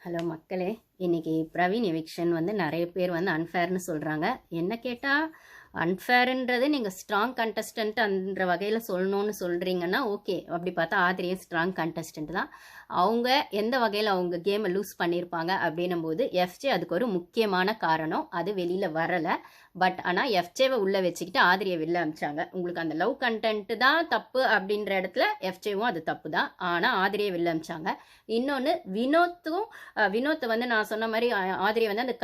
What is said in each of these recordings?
Hello மக்களே, இன்னைக்கு Praveen eviction வந்து நிறைய பேர் வந்து அன்ஃபேர்னு சொல்கிறாங்க. என்ன கேட்டால் அன்ஃபேர்ன்றது நீங்கள் ஸ்ட்ராங் கண்டஸ்டன்ட் அந்த வகையில் சொல்லணும்னு சொல்கிறீங்கன்னா ஓகே. அப்படி பார்த்தா ஆதிரியே ஸ்ட்ராங் கண்டஸ்டன்ட் தான். அவங்க எந்த வகையில் அவங்க கேமை லூஸ் பண்ணியிருப்பாங்க அப்படின்னும் போது எஃப்ஜே அதுக்கு ஒரு முக்கியமான காரணம். அது வெளியில் வரலை. பட் ஆனால் எஃப்ஜேவை உள்ளே வச்சுக்கிட்டு ஆதிரியை வெளில அமிச்சாங்க. உங்களுக்கு அந்த லவ் கண்டென்ட் தான் தப்பு அப்படின்ற இடத்துல எஃப்ஜேவும் அது தப்பு தான். ஆனால் ஆதிரியை வெளில அமிச்சாங்க. இன்னொன்று வினோத்தை வந்து நான் சொன்ன மாதிரி ஆதிரியை வந்து அந்த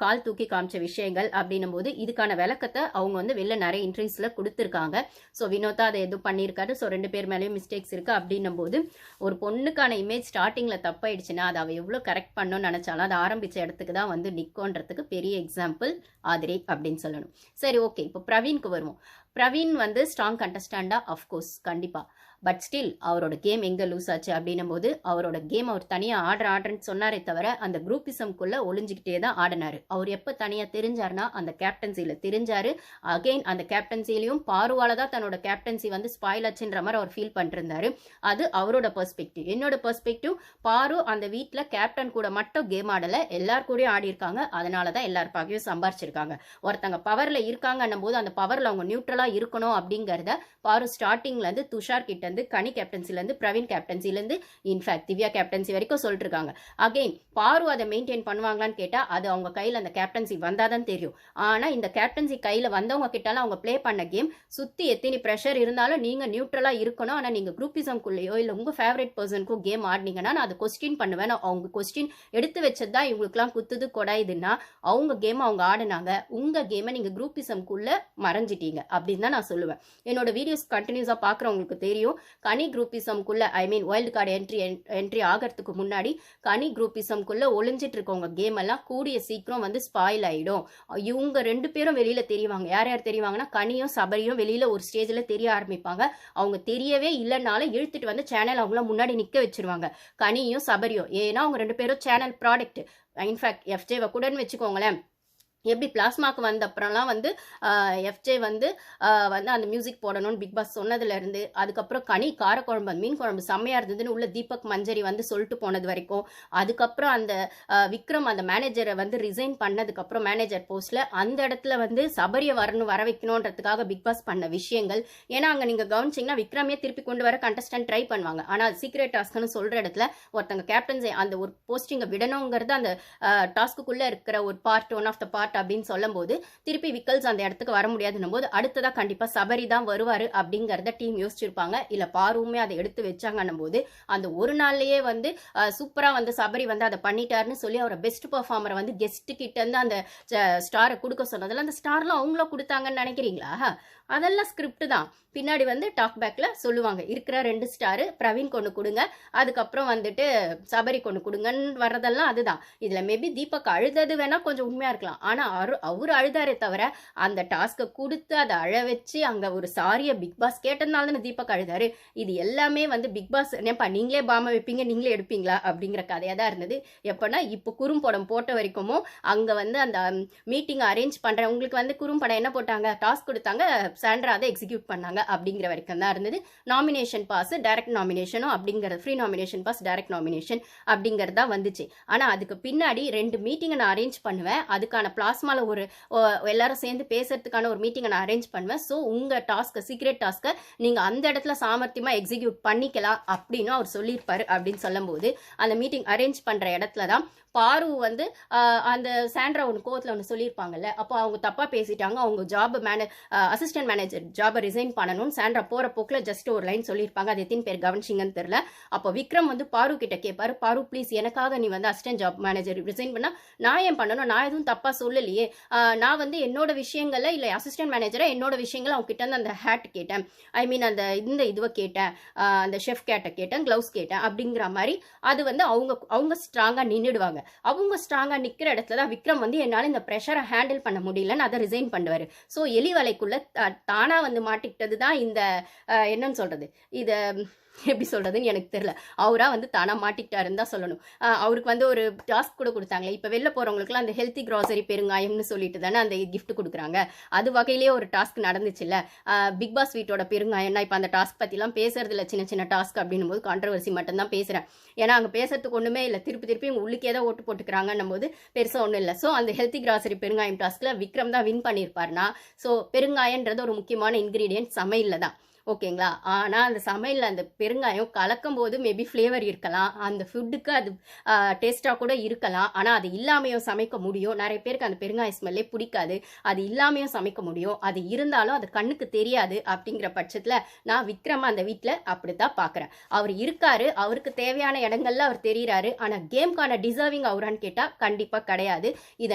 கால் தூக்கி காமிச்ச விஷயங்கள் அப்படின்னும் போது இதுக்கான விளக்கத்தை அவங்க வந்து வெளில நிறைய இன்டர்வியூஸில் கொடுத்துருக்காங்க. ஸோ வினோத்தா அதை எதுவும் பண்ணியிருக்காரு. ஸோ 2 பேர் மேலேயும் மிஸ்டேக்ஸ் இருக்குது அப்படின்னும் போது ஒரு பொண்ணுக்கான இமேஜ் ஸ்டார்டிங்கில் தப்பாயிடுச்சுன்னா அதை அவள் எவ்வளோ கரெக்ட் பண்ணணும்னு நினச்சாலும் அது ஆரம்பித்த இடத்துக்கு தான் வந்து நிற்கோன்றதுக்கு பெரிய எக்ஸாம்பிள் ஆதிரி அப்படின்னு சொல்லணும். சரி, ஓகே. இப்போ பிரவீனுக்கு வருவோம். பிரவீன் வந்து ஸ்ட்ராங் கண்டஸ்டண்டா? அஃப்கோர்ஸ், கண்டிப்பாக. பட் ஸ்டில் அவரோட கேம் எங்கே லூஸ் ஆச்சு அப்படின்னும் போது அவரோட கேம் அவர் தனியாக ஆடுறேன்னு சொன்னாரே தவிர அந்த குரூப்பிசம்குள்ளே ஒளிஞ்சிக்கிட்டே தான் ஆடினார். அவர் எப்போ தனியாக தெரிஞ்சார்னா அந்த கேப்டன்சியில் தெரிஞ்சார். அகெயின் அந்த கேப்டன்சிலையும் பாருவால தான் தன்னோட கேப்டன்சி வந்து ஸ்பாயில் ஆச்சுன்ற மாதிரி அவர் ஃபீல் பண்ணிருந்தாரு. அது அவரோட பெர்ஸ்பெக்டிவ். என்னோட பெர்ஸ்பெக்டிவ், பாரு அந்த வீட்டில் கேப்டன் கூட மட்டும் கேம் ஆடலை, எல்லார் கூடயும் ஆடி இருக்காங்க. அதனால தான் எல்லார் பாக்கையும் சம்பாரிச்சிருக்காங்க. ஒருத்தங்க பவரில் இருக்காங்கன்னும் போது அந்த பவரில் அவங்க நியூட்ரலாக இருக்கணும் அப்படிங்கிறத பாரு ஸ்டார்டிங்லேருந்து துஷார் கிட்ட கனி கேப்டன்சிலேருந்து பிரவீன் கேப்டன்சிலேருந்து இன்ஃபேக்ட் திவ்யா கேப்டன்சி வரைக்கும் சொல்லிட்டு இருக்காங்க. அகெயின் பாரு அதை மெயின்டைன் பண்ணுவாங்களான்னு கேட்டால் அது அவங்க கையில் அந்த கேப்டன்சி வந்தாதான் தெரியும். ஆனால் இந்த கேப்டன்சி கையில் வந்தவங்க கிட்டாலும் அவங்க பிளே பண்ண கேம் சுற்றி எத்தனை ப்ரெஷர் இருந்தாலும் நீங்கள் நியூட்ரலாக இருக்கணும். ஆனால் நீங்கள் குரூப்பிசம்குள்ளேயோ இல்லை உங்கள் ஃபேவரட் பர்சனுக்கும் கேம் ஆடினீங்கன்னா நான் அதை கொஸ்டின் பண்ணுவேன். அவங்க கொஸ்டின் எடுத்து வச்சது தான் இவங்களுக்குலாம் குத்துது கொடாயுதுன்னா அவங்க கேமை அவங்க ஆடினாங்க. உங்கள் கேமை நீங்கள் குரூப்பிசம்குள்ளே மறைஞ்சிட்டீங்க அப்படின்னு தான் நான் சொல்லுவேன். என்னோட வீடியோஸ் கண்டினியூஸாக பார்க்குறவங்களுக்கு தெரியும். கனி குரூப்பிசம்குள்ள வைல்டு கார்டு என்ட்ரி ஆகிறதுக்கு முன்னாடி கனி குரூப்பிசம்குள்ள ஒளிஞ்சிட்டு இருக்கவங்க கேம் எல்லாம் கூடிய சீக்கிரம் வந்து ஸ்பாயில் ஆயிடும். இவங்க 2 பேரும் வெளியில தெரியுவாங்க. யார் யார் தெரியுவாங்கன்னா கனியும் சபரியும் வெளியில ஒரு ஸ்டேஜ்ல தெரிய ஆரம்பிப்பாங்க. அவங்க தெரியவே இல்லைனாலும் இழுத்துட்டு வந்து சேனல் அவங்கள முன்னாடி நிக்க வச்சிருவாங்க. கனியும் சபரியும். ஏன்னா அவங்க 2 பேரும் சேனல் ப்ராடக்ட். இன்ஃபேக்ட் எஃப்ஜேவை கூடன்னு வச்சுக்கோங்களேன். எப்படி பிளாஸ்மாக்கு வந்த அப்புறம்லாம் வந்து எஃப்ஜே வந்து அந்த மியூசிக் போடணும்னு பிக் பாஸ் சொன்னதுலேருந்து அதுக்கப்புறம் கனி காரக்குழம்பு மீன் குழம்பு செம்மையாக இருந்ததுன்னு உள்ள தீபக் மஞ்சரி வந்து சொல்லிட்டு போனது வரைக்கும், அதுக்கப்புறம் அந்த விக்ரம் அந்த மேனேஜரை வந்து ரிசைன் பண்ணதுக்கப்புறம் மேனேஜர் போஸ்ட்டில் அந்த இடத்துல வந்து சபரியை வர வைக்கணுன்றதுக்காக பிக் பாஸ் பண்ண விஷயங்கள். ஏன்னா அங்கே நீங்கள் கவனிச்சிங்கன்னா விக்ரமே திருப்பி கொண்டு வர கண்டஸ்டன்ட் ட்ரை பண்ணுவாங்க. ஆனால் சீக்ரெட் டாஸ்க்னு சொல்கிற இடத்துல ஒருத்தங்க கேப்டன்ஸை அந்த ஒரு போஸ்டிங்கை விடணுங்கிறது அந்த டாஸ்க்குள்ளே இருக்கிற ஒரு part, one of the part அப்படின்னு சொல்லும் போது திருப்பி விக்கல்ஸ் அந்த இடத்துக்கு வர முடியாதுன்னும் போது அடுத்ததா கண்டிப்பா சபரி தான் வருவாரு அப்படிங்கறத டீம் யோசிச்சிருப்பாங்க. இல்ல பாருமே அதை எடுத்து வச்சாங்கன்னும் போது அந்த ஒரு நாள்லயே வந்து சூப்பரா வந்து சபரி வந்து அதை பண்ணிட்டாருன்னு சொல்லி அவரை பெஸ்ட் பெர்ஃபார்மரை வந்து கெஸ்ட் கிட்ட இருந்து அந்த ஸ்டாரை கொடுக்க சொன்னதுல அந்த ஸ்டார்லாம் அவங்கள கொடுத்தாங்கன்னு நினைக்கிறீங்களா? அதெல்லாம் ஸ்கிரிப்ட் தான். பின்னாடி வந்து டாக் பேக்ல சொல்லுவாங்க இருக்கிற 2 ஸ்டாரு பிரவீன் கொண்டு கொடுங்க, அதுக்கப்புறம் வந்துட்டு சபரி கொண்டு கொடுங்கன்னு வர்றதெல்லாம் அதுதான். இதுல மேபி தீபக் அழுதது வேணா கொஞ்சம் உண்மையா இருக்கலாம். ஆனா அவர் அழுதாரே தவிர அந்த டாஸ்கை கொடுத்து அதை அழ வச்சு அங்க ஒரு சாரிய பிக் பாஸ் கேட்டதுனால தானே தீபக் அழுதாரு. இது எல்லாமே வந்து பிக் பாஸ் என்னப்பா நீங்களே பாம வைப்பீங்க நீங்களே எடுப்பீங்களா அப்படிங்கிற கதையா தான் இருந்தது. எப்பன்னா இப்போ குறும்படம் போட்ட வரைக்கும் அங்க வந்து அந்த மீட்டிங் அரேஞ்ச் பண்ற உங்களுக்கு வந்து குறும்படம் என்ன போட்டாங்க, டாஸ்க் கொடுத்தாங்க, சாண்ட்ரா அதை எக்ஸிக்யூட் பண்ணாங்க அப்படிங்கிற வரைக்கும் தான் இருந்தது. நாமினேஷன் பாஸ் டைரக்ட் நாமினேஷனும் அப்படிங்கிறது, free nomination pass direct nomination அப்படிங்கிறதா வந்துச்சு. ஆனா அதுக்கு பின்னாடி 2 மீட்டிங்கை நான் அரேஞ்ச் பண்ணுவேன். அதுக்கான பிளாஸ்மால ஒரு எல்லாரும் சேர்ந்து பேசுறதுக்கான ஒரு மீட்டிங்கை நான் அரேஞ்ச் பண்ணுவேன். ஸோ உங்க டாஸ்க்கை சீக்ரெட் டாஸ்க்கை நீங்க அந்த இடத்துல சாமர்த்தியமா எக்ஸிக்யூட் பண்ணிக்கலாம் அப்படின்னு அவர் சொல்லியிருப்பாரு அப்படின்னு சொல்லும் போது அந்த மீட்டிங் அரேஞ்ச் பண்ற இடத்துல தான் பாரு வந்து அந்த சாண்ட்ரா ஒன்று கோவத்தில் ஒன்று சொல்லியிருப்பாங்கல்ல, அப்போ அவங்க தப்பாக பேசிட்டாங்க, அவங்க அசிஸ்டன்ட் மேனேஜர் ஜாபை ரிசைன் பண்ணணும்னு சாண்ட்ரா போகிற போக்கில் ஜஸ்ட் ஒரு லைன் சொல்லியிருப்பாங்க. அது எத்தனை பேர் கவனிச்சிங்கன்னு தெரியல. அப்போ விக்ரம் வந்து பாரு கிட்ட கேட்பாரு, பாரு ப்ளீஸ் எனக்காக நீ வந்து அசிஸ்டன்ட் ஜாப் மேனேஜர் ரிசைன் பண்ணால் நான் ஏன் பண்ணணும், நான் எதுவும் தப்பாக சொல்லலையே, நான் வந்து என்னோட விஷயங்களை இல்லை அசிஸ்டன்ட் மேனேஜரை என்னோட விஷயங்களை அவங்க கிட்ட அந்த ஹேட் கேட்டேன், ஐ மீன் அந்த இதுவை கேட்டேன், அந்த ஷெஃப் கேட்டை கேட்டேன், க்ளவுஸ் கேட்டேன் அப்படிங்கிற மாதிரி அது வந்து அவங்க ஸ்ட்ராங்காக நின்றுடுவாங்க. அவங்க ஸ்ட்ராங்கா நிக்கிற இடத்துல தான் விக்ரம் வந்து என்னால இந்த ப்ரெஷரை ஹேண்டில் பண்ண முடியலன்னு அதை ரிசைன் பண்ணுவாரு. ஸோ எலி வலைக்குள்ள தானா வந்து மாட்டிக்கிட்டது தான் இந்த என்னன்னு சொல்றது, இதை எப்படி சொல்றதுன்னு எனக்கு தெரியல. அவரா வந்து தானா மாட்டிக்கிட்டாருன்னு தான் சொல்லணும். அவருக்கு வந்து ஒரு டாஸ்க் கூட குடுத்தாங்களே, இப்ப வெளில போறவங்களுக்குலாம் அந்த ஹெல்த்தி கிராசரி பெருங்காயம்னு சொல்லிட்டு தானே அந்த கிஃப்ட் குடுக்குறாங்க. அது வகையிலேயே ஒரு டாஸ்க் நடந்துச்சுல்ல. பிக் பாஸ் வீட்டோட பெருங்காயம். நான் இப்ப அந்த டாஸ்க் பத்திலாம் பேசுறதில்ல. சின்ன சின்ன டாஸ்க் அப்படின்னும்போது கான்ட்ரோவர்சி மட்டும் தான் பேசுறேன். ஏன்னா அங்க பேசுறதுக்கு ஒண்ணுமே இல்ல. திருப்பி திருப்பி இவங்க உள்ளுக்கே தான் ஓட்டு போட்டுக்கிறாங்கன்னும்போது பெருசா ஒண்ணும் இல்ல. ஸோ அந்த ஹெல்த்தி கிராசரி பெருங்காயம் டாஸ்க்ல விக்ரம் தான் வின் பண்ணியிருப்பாருன்னா, ஸோ பெருங்காயன்றது ஒரு முக்கியமான இன்கிரீடியன்ட் சமையல்ல தான். ஓகேங்களா? ஆனா, அந்த சமையல்ல அந்த பெருங்காயம் கலக்கும்போது மேபி ஃப்ளேவர் இருக்கலாம். அந்த ஃபுட்டுக்கு அது டேஸ்ட்டா கூட இருக்கலாம். ஆனா, அது இல்லாமயும் சமைக்க முடியும். நெறைய பேருக்கு அந்த பெருங்காய ஸ்மெல்லே புடிக்காது. அது இல்லாமயும் சமைக்க முடியும். அது இருந்தாலும் அது கண்ணுக்கு தெரியாது அப்படிங்கிற பட்சத்துல, நான் விக்ரம அந்த வீட்ல அப்படித்தான் பார்க்குறேன். அவரு இருக்காரு. அவருக்கு தேவையான இடங்கள்ல அவர் தெரியிறாரு. ஆனா, கேம்க்கான டிசர்விங் அவரான்னு கேட்டா, கண்டிப்பா கிடையாது. இத